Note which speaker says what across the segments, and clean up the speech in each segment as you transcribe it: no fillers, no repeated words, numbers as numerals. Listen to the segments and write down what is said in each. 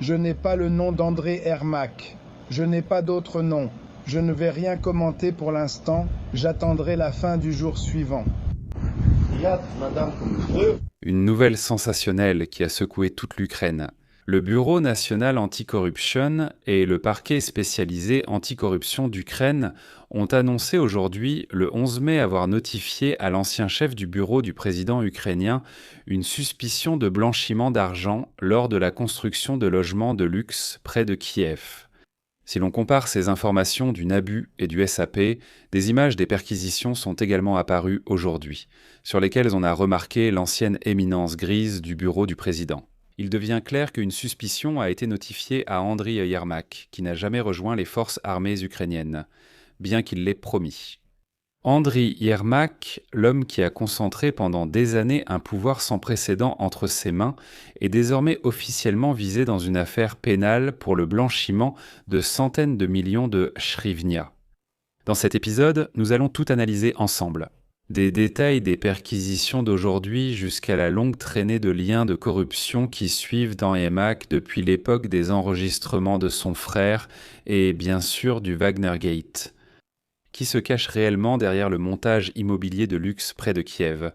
Speaker 1: Je n'ai pas le nom d'André Ermac. Je n'ai pas d'autre nom. Je ne vais rien commenter pour l'instant. J'attendrai la fin du jour suivant.
Speaker 2: Une nouvelle sensationnelle qui a secoué toute l'Ukraine. Le Bureau national anticorruption et le parquet spécialisé anticorruption d'Ukraine ont annoncé aujourd'hui, le 11 mai, avoir notifié à l'ancien chef du bureau du président ukrainien une suspicion de blanchiment d'argent lors de la construction de logements de luxe près de Kiev. Si l'on compare ces informations du NABU et du SAP, des images des perquisitions sont également apparues aujourd'hui, sur lesquelles on a remarqué l'ancienne éminence grise du bureau du président. Il devient clair qu'une suspicion a été notifiée à Andriy Yermak, qui n'a jamais rejoint les forces armées ukrainiennes, bien qu'il l'ait promis. Andriy Yermak, l'homme qui a concentré pendant des années un pouvoir sans précédent entre ses mains, est désormais officiellement visé dans une affaire pénale pour le blanchiment de centaines de millions de hryvnia. Dans cet épisode, nous allons tout analyser ensemble. Des détails des perquisitions d'aujourd'hui jusqu'à la longue traînée de liens de corruption qui suivent dans Yermak depuis l'époque des enregistrements de son frère et bien sûr du Wagnergate. Qui se cache réellement derrière le montage immobilier de luxe près de Kiev?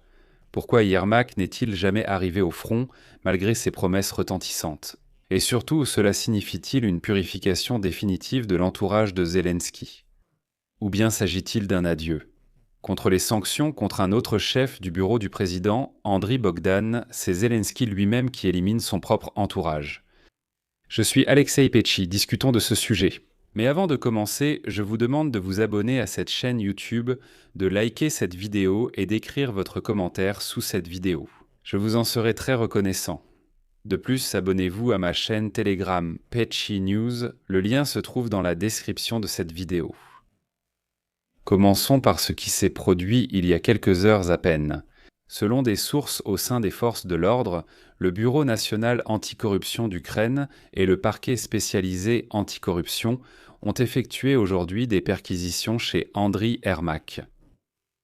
Speaker 2: Pourquoi Yermak n'est-il jamais arrivé au front malgré ses promesses retentissantes? Et surtout, cela signifie-t-il une purification définitive de l'entourage de Zelensky? Ou bien s'agit-il d'un adieu? Contre les sanctions contre un autre chef du bureau du président, Andriy Bogdan, c'est Zelensky lui-même qui élimine son propre entourage. Je suis Alexei Petchy, discutons de ce sujet. Mais avant de commencer, je vous demande de vous abonner à cette chaîne YouTube, de liker cette vidéo et d'écrire votre commentaire sous cette vidéo. Je vous en serai très reconnaissant. De plus, abonnez-vous à ma chaîne Telegram Petchy News, le lien se trouve dans la description de cette vidéo. Commençons par ce qui s'est produit il y a quelques heures à peine. Selon des sources au sein des forces de l'ordre, le Bureau national anticorruption d'Ukraine et le parquet spécialisé anticorruption ont effectué aujourd'hui des perquisitions chez Andriy Yermak.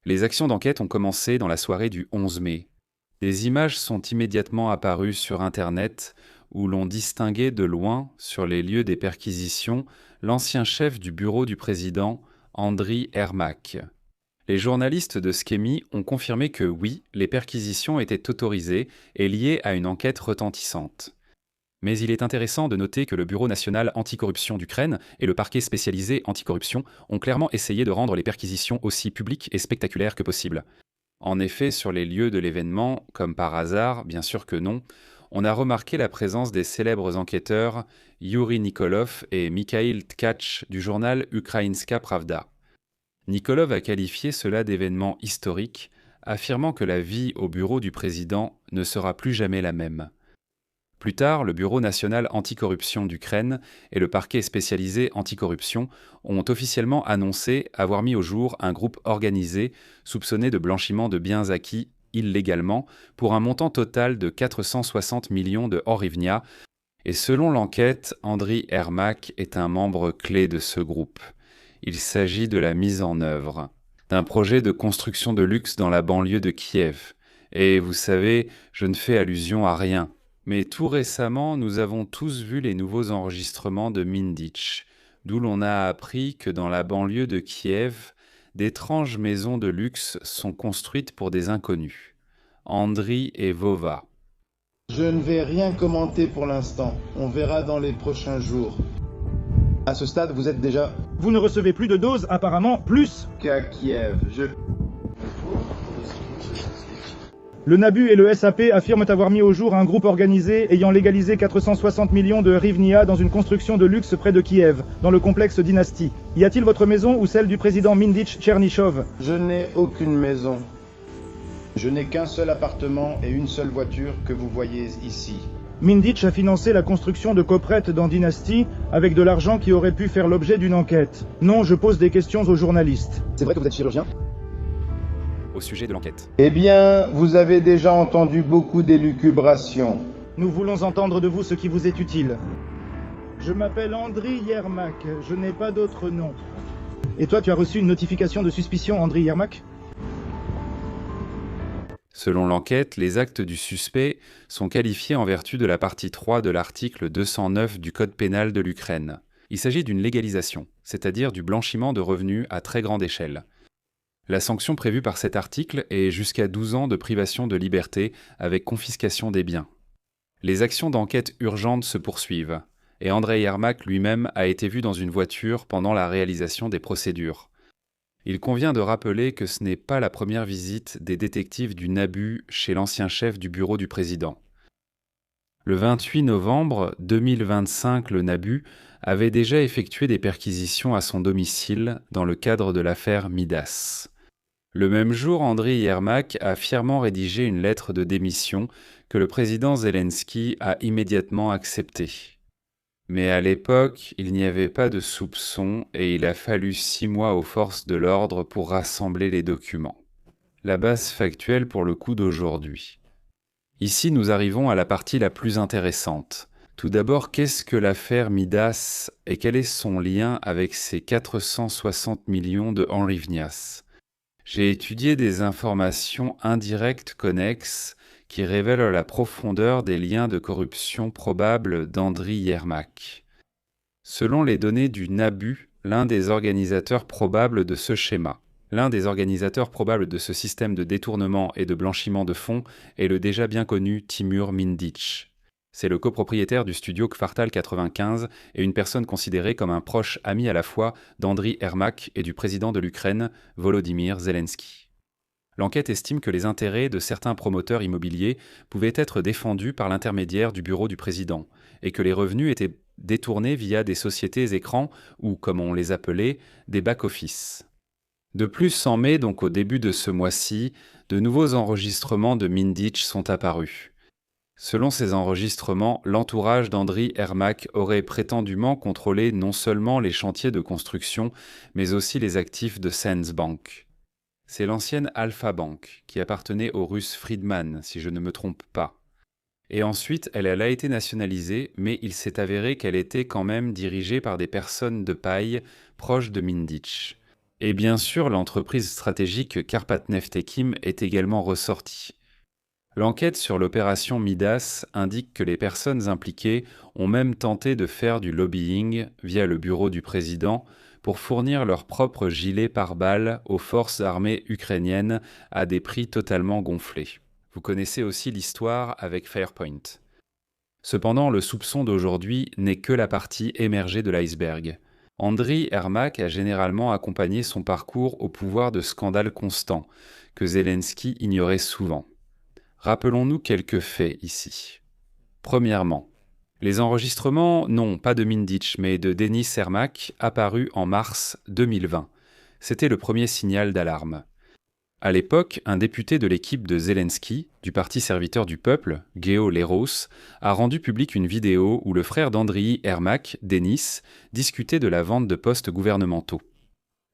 Speaker 2: Les actions d'enquête ont commencé dans la soirée du 11 mai. Des images sont immédiatement apparues sur Internet où l'on distinguait de loin, sur les lieux des perquisitions, l'ancien chef du bureau du président, Andriy Yermak. Les journalistes de Skemi ont confirmé que oui, les perquisitions étaient autorisées et liées à une enquête retentissante. Mais il est intéressant de noter que le Bureau national anticorruption d'Ukraine et le parquet spécialisé anticorruption ont clairement essayé de rendre les perquisitions aussi publiques et spectaculaires que possible. En effet, sur les lieux de l'événement, comme par hasard, bien sûr que non, on a remarqué la présence des célèbres enquêteurs Yuri Nikolov et Mikhail Tkach du journal Ukrainska Pravda. Nikolov a qualifié cela d'événement historique, affirmant que la vie au bureau du président ne sera plus jamais la même. Plus tard, le Bureau national anticorruption d'Ukraine et le parquet spécialisé anticorruption ont officiellement annoncé avoir mis au jour un groupe organisé soupçonné de blanchiment de biens acquis illégalement pour un montant total de 460 millions de hryvnia, et selon l'enquête, Andriy Yermak est un membre clé de ce groupe. Il s'agit de la mise en œuvre d'un projet de construction de luxe dans la banlieue de Kiev. Et vous savez, je ne fais allusion à rien. Mais tout récemment, nous avons tous vu les nouveaux enregistrements de Minditch, d'où l'on a appris que dans la banlieue de Kiev, d'étranges maisons de luxe sont construites pour des inconnus. Andriy et Vova.
Speaker 1: Je ne vais rien commenter pour l'instant. On verra dans les prochains jours. À ce stade, vous êtes déjà...
Speaker 3: Vous ne recevez plus de doses, apparemment, plus.
Speaker 1: qu'à Kiev.
Speaker 3: Le NABU et le SAP affirment avoir mis au jour un groupe organisé ayant légalisé 460 millions de hryvnia dans une construction de luxe près de Kiev, dans le complexe Dynasty. Y a-t-il votre maison ou celle du président Minditch Chernyshov?
Speaker 1: Je n'ai aucune maison. Je n'ai qu'un seul appartement et une seule voiture que vous voyez ici.
Speaker 3: Minditch a financé la construction de coprettes dans Dynasty avec de l'argent qui aurait pu faire l'objet d'une enquête. Non, je pose des questions aux journalistes.
Speaker 4: C'est vrai que vous êtes chirurgien?
Speaker 2: Au sujet de l'enquête.
Speaker 1: Eh bien, vous avez déjà entendu beaucoup d'élucubrations.
Speaker 3: Nous voulons entendre de vous ce qui vous est utile. Je m'appelle Andriy Yermak, je n'ai pas d'autre nom. Et toi, tu as reçu une notification de suspicion, Andriy Yermak?
Speaker 2: Selon l'enquête, les actes du suspect sont qualifiés en vertu de la partie 3 de l'article 209 du Code pénal de l'Ukraine. Il s'agit d'une légalisation, c'est-à-dire du blanchiment de revenus à très grande échelle. La sanction prévue par cet article est jusqu'à 12 ans de privation de liberté avec confiscation des biens. Les actions d'enquête urgentes se poursuivent, et Andrei Yermak lui-même a été vu dans une voiture pendant la réalisation des procédures. Il convient de rappeler que ce n'est pas la première visite des détectives du NABU chez l'ancien chef du bureau du président. Le 28 novembre 2025, le NABU avait déjà effectué des perquisitions à son domicile dans le cadre de l'affaire Midas. Le même jour, Andriy Yermak a fièrement rédigé une lettre de démission que le président Zelensky a immédiatement acceptée. Mais à l'époque, il n'y avait pas de soupçon et il a fallu 6 mois aux forces de l'ordre pour rassembler les documents. La base factuelle pour le coup d'aujourd'hui. Ici, nous arrivons à la partie la plus intéressante. Tout d'abord, qu'est-ce que l'affaire Midas et quel est son lien avec ces 460 millions de Henri Vnias ? J'ai étudié des informations indirectes connexes qui révèlent la profondeur des liens de corruption probables d'Andriy Yermak. Selon les données du NABU, l'un des organisateurs probables de ce schéma, l'un des organisateurs probables de ce système de détournement et de blanchiment de fonds est le déjà bien connu Timur Mindic. C'est le copropriétaire du studio Kvartal 95 et une personne considérée comme un proche ami à la fois d'Andriy Yermak et du président de l'Ukraine, Volodymyr Zelensky. L'enquête estime que les intérêts de certains promoteurs immobiliers pouvaient être défendus par l'intermédiaire du bureau du président et que les revenus étaient détournés via des sociétés écrans ou, comme on les appelait, des back-office. De plus, en mai, donc au début de ce mois-ci, de nouveaux enregistrements de Mindic sont apparus. Selon ces enregistrements, l'entourage d'Andriy Yermak aurait prétendument contrôlé non seulement les chantiers de construction, mais aussi les actifs de Sands Bank. C'est l'ancienne Alpha Bank, qui appartenait au russe Friedman, si je ne me trompe pas. Et ensuite, elle a été nationalisée, mais il s'est avéré qu'elle était quand même dirigée par des personnes de paille proches de Mindic. Et bien sûr, l'entreprise stratégique Karpatneftekhim est également ressortie. L'enquête sur l'opération Midas indique que les personnes impliquées ont même tenté de faire du lobbying via le bureau du président pour fournir leurs propres gilets pare-balles aux forces armées ukrainiennes à des prix totalement gonflés. Vous connaissez aussi l'histoire avec Firepoint. Cependant, le soupçon d'aujourd'hui n'est que la partie émergée de l'iceberg. Andriy Yermak a généralement accompagné son parcours au pouvoir de scandales constants, que Zelensky ignorait souvent. Rappelons-nous quelques faits ici. Premièrement, les enregistrements, non pas de Mindic, mais de Denis Yermak, apparus en mars 2020. C'était le premier signal d'alarme. À l'époque, un député de l'équipe de Zelensky, du Parti serviteur du peuple, Geo Leros, a rendu publique une vidéo où le frère d'Andriy Yermak, Denis, discutait de la vente de postes gouvernementaux.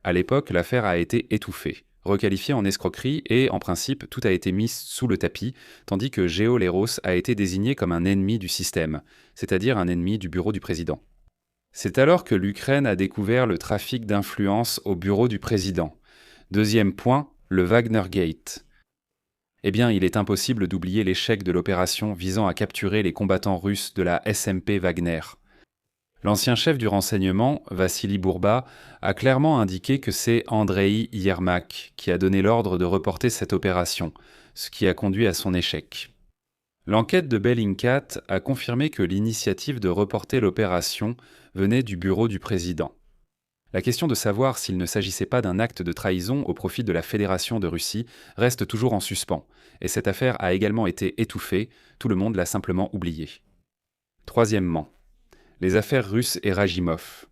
Speaker 2: À l'époque, l'affaire a été étouffée, requalifiée en escroquerie et, en principe, tout a été mis sous le tapis, tandis que Geo Leros a été désigné comme un ennemi du système, c'est-à-dire un ennemi du bureau du président. C'est alors que l'Ukraine a découvert le trafic d'influence au bureau du président. Deuxième point, le Wagner Gate. Eh bien, il est impossible d'oublier l'échec de l'opération visant à capturer les combattants russes de la SMP Wagner. L'ancien chef du renseignement, Vassili Bourba, a clairement indiqué que c'est Andriy Yermak qui a donné l'ordre de reporter cette opération, ce qui a conduit à son échec. L'enquête de Bellingcat a confirmé que l'initiative de reporter l'opération venait du bureau du président. La question de savoir s'il ne s'agissait pas d'un acte de trahison au profit de la Fédération de Russie reste toujours en suspens, et cette affaire a également été étouffée, tout le monde l'a simplement oubliée. Troisièmement, les affaires russes et Rajimov.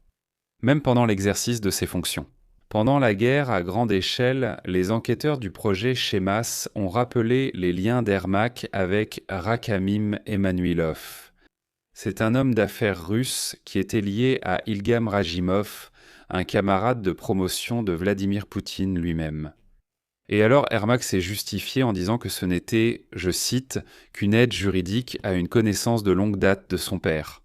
Speaker 2: Même pendant l'exercice de ses fonctions. Pendant la guerre à grande échelle, les enquêteurs du projet Shemas ont rappelé les liens d'Ermak avec Rakamim Emanuilov. C'est un homme d'affaires russe qui était lié à Ilgam Rajimov, un camarade de promotion de Vladimir Poutine lui-même. Et alors Ermak s'est justifié en disant que ce n'était, je cite, qu'une aide juridique à une connaissance de longue date de son père.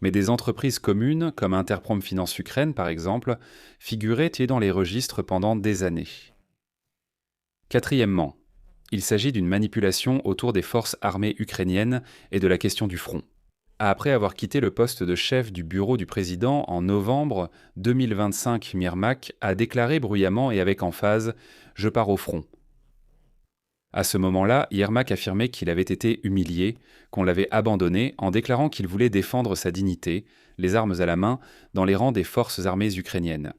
Speaker 2: Mais des entreprises communes, comme Interprom Finance Ukraine par exemple, figuraient dans les registres pendant des années. Quatrièmement, il s'agit d'une manipulation autour des forces armées ukrainiennes et de la question du front. Après avoir quitté le poste de chef du bureau du président en novembre 2025, Yermak a déclaré bruyamment et avec emphase « Je pars au front ». À ce moment-là, Yermak affirmait qu'il avait été humilié, qu'on l'avait abandonné en déclarant qu'il voulait défendre sa dignité, les armes à la main, dans les rangs des forces armées ukrainiennes.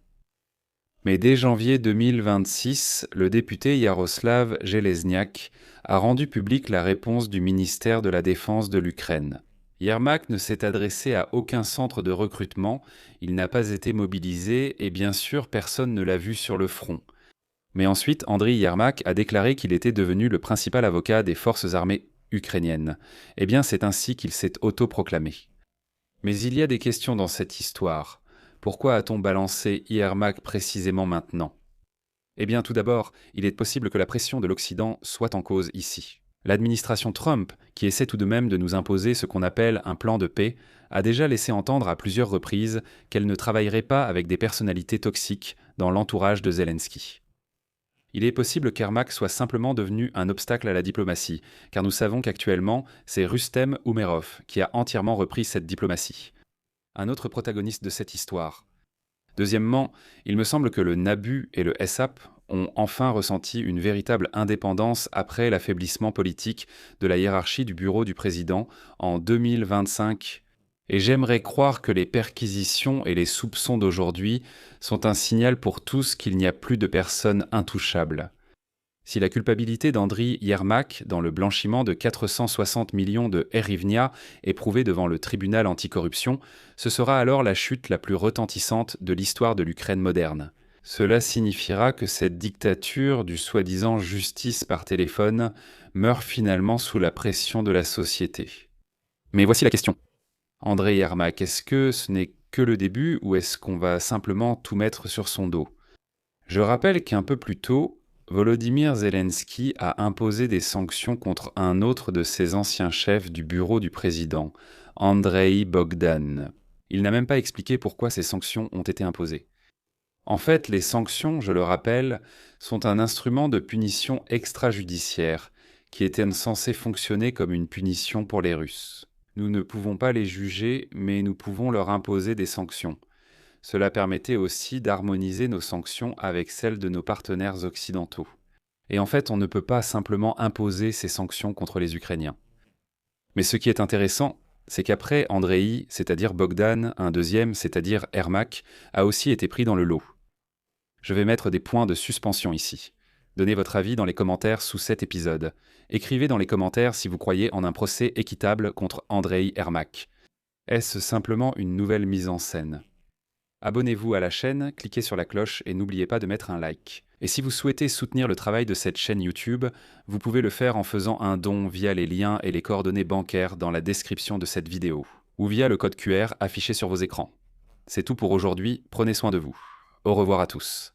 Speaker 2: Mais dès janvier 2026, le député Yaroslav Zelezniak a rendu publique la réponse du ministère de la Défense de l'Ukraine. Yermak ne s'est adressé à aucun centre de recrutement, il n'a pas été mobilisé et bien sûr personne ne l'a vu sur le front. Mais ensuite, Andriy Yermak a déclaré qu'il était devenu le principal avocat des forces armées ukrainiennes. Eh bien, c'est ainsi qu'il s'est autoproclamé. Mais il y a des questions dans cette histoire. Pourquoi a-t-on balancé Yermak précisément maintenant ? Eh bien, tout d'abord, il est possible que la pression de l'Occident soit en cause ici. L'administration Trump, qui essaie tout de même de nous imposer ce qu'on appelle un plan de paix, a déjà laissé entendre à plusieurs reprises qu'elle ne travaillerait pas avec des personnalités toxiques dans l'entourage de Zelensky. Il est possible qu'Yermak soit simplement devenu un obstacle à la diplomatie, car nous savons qu'actuellement, c'est Rustem Umerov qui a entièrement repris cette diplomatie. Un autre protagoniste de cette histoire. Deuxièmement, il me semble que le NABU et le SAP ont enfin ressenti une véritable indépendance après l'affaiblissement politique de la hiérarchie du bureau du président en 2025. Et j'aimerais croire que les perquisitions et les soupçons d'aujourd'hui sont un signal pour tous qu'il n'y a plus de personnes intouchables. Si la culpabilité d'Andriy Yermak dans le blanchiment de 460 millions de hryvnia est prouvée devant le tribunal anticorruption, ce sera alors la chute la plus retentissante de l'histoire de l'Ukraine moderne. Cela signifiera que cette dictature du soi-disant justice par téléphone meurt finalement sous la pression de la société. Mais voici la question. Andriy Yermak, est-ce que ce n'est que le début ou est-ce qu'on va simplement tout mettre sur son dos ? Je rappelle qu'un peu plus tôt, Volodymyr Zelensky a imposé des sanctions contre un autre de ses anciens chefs du bureau du président, Andrei Bogdan. Il n'a même pas expliqué pourquoi ces sanctions ont été imposées. En fait, les sanctions, je le rappelle, sont un instrument de punition extrajudiciaire qui était censé fonctionner comme une punition pour les Russes. Nous ne pouvons pas les juger, mais nous pouvons leur imposer des sanctions. Cela permettait aussi d'harmoniser nos sanctions avec celles de nos partenaires occidentaux. Et en fait, on ne peut pas simplement imposer ces sanctions contre les Ukrainiens. Mais ce qui est intéressant, c'est qu'après, Andrei, c'est-à-dire Bogdan, un deuxième, c'est-à-dire Yermak, a aussi été pris dans le lot. Je vais mettre des points de suspension ici. Donnez votre avis dans les commentaires sous cet épisode. Écrivez dans les commentaires si vous croyez en un procès équitable contre Andrei Yermak. Est-ce simplement une nouvelle mise en scène ? Abonnez-vous à la chaîne, cliquez sur la cloche et n'oubliez pas de mettre un like. Et si vous souhaitez soutenir le travail de cette chaîne YouTube, vous pouvez le faire en faisant un don via les liens et les coordonnées bancaires dans la description de cette vidéo, ou via le code QR affiché sur vos écrans. C'est tout pour aujourd'hui, prenez soin de vous. Au revoir à tous.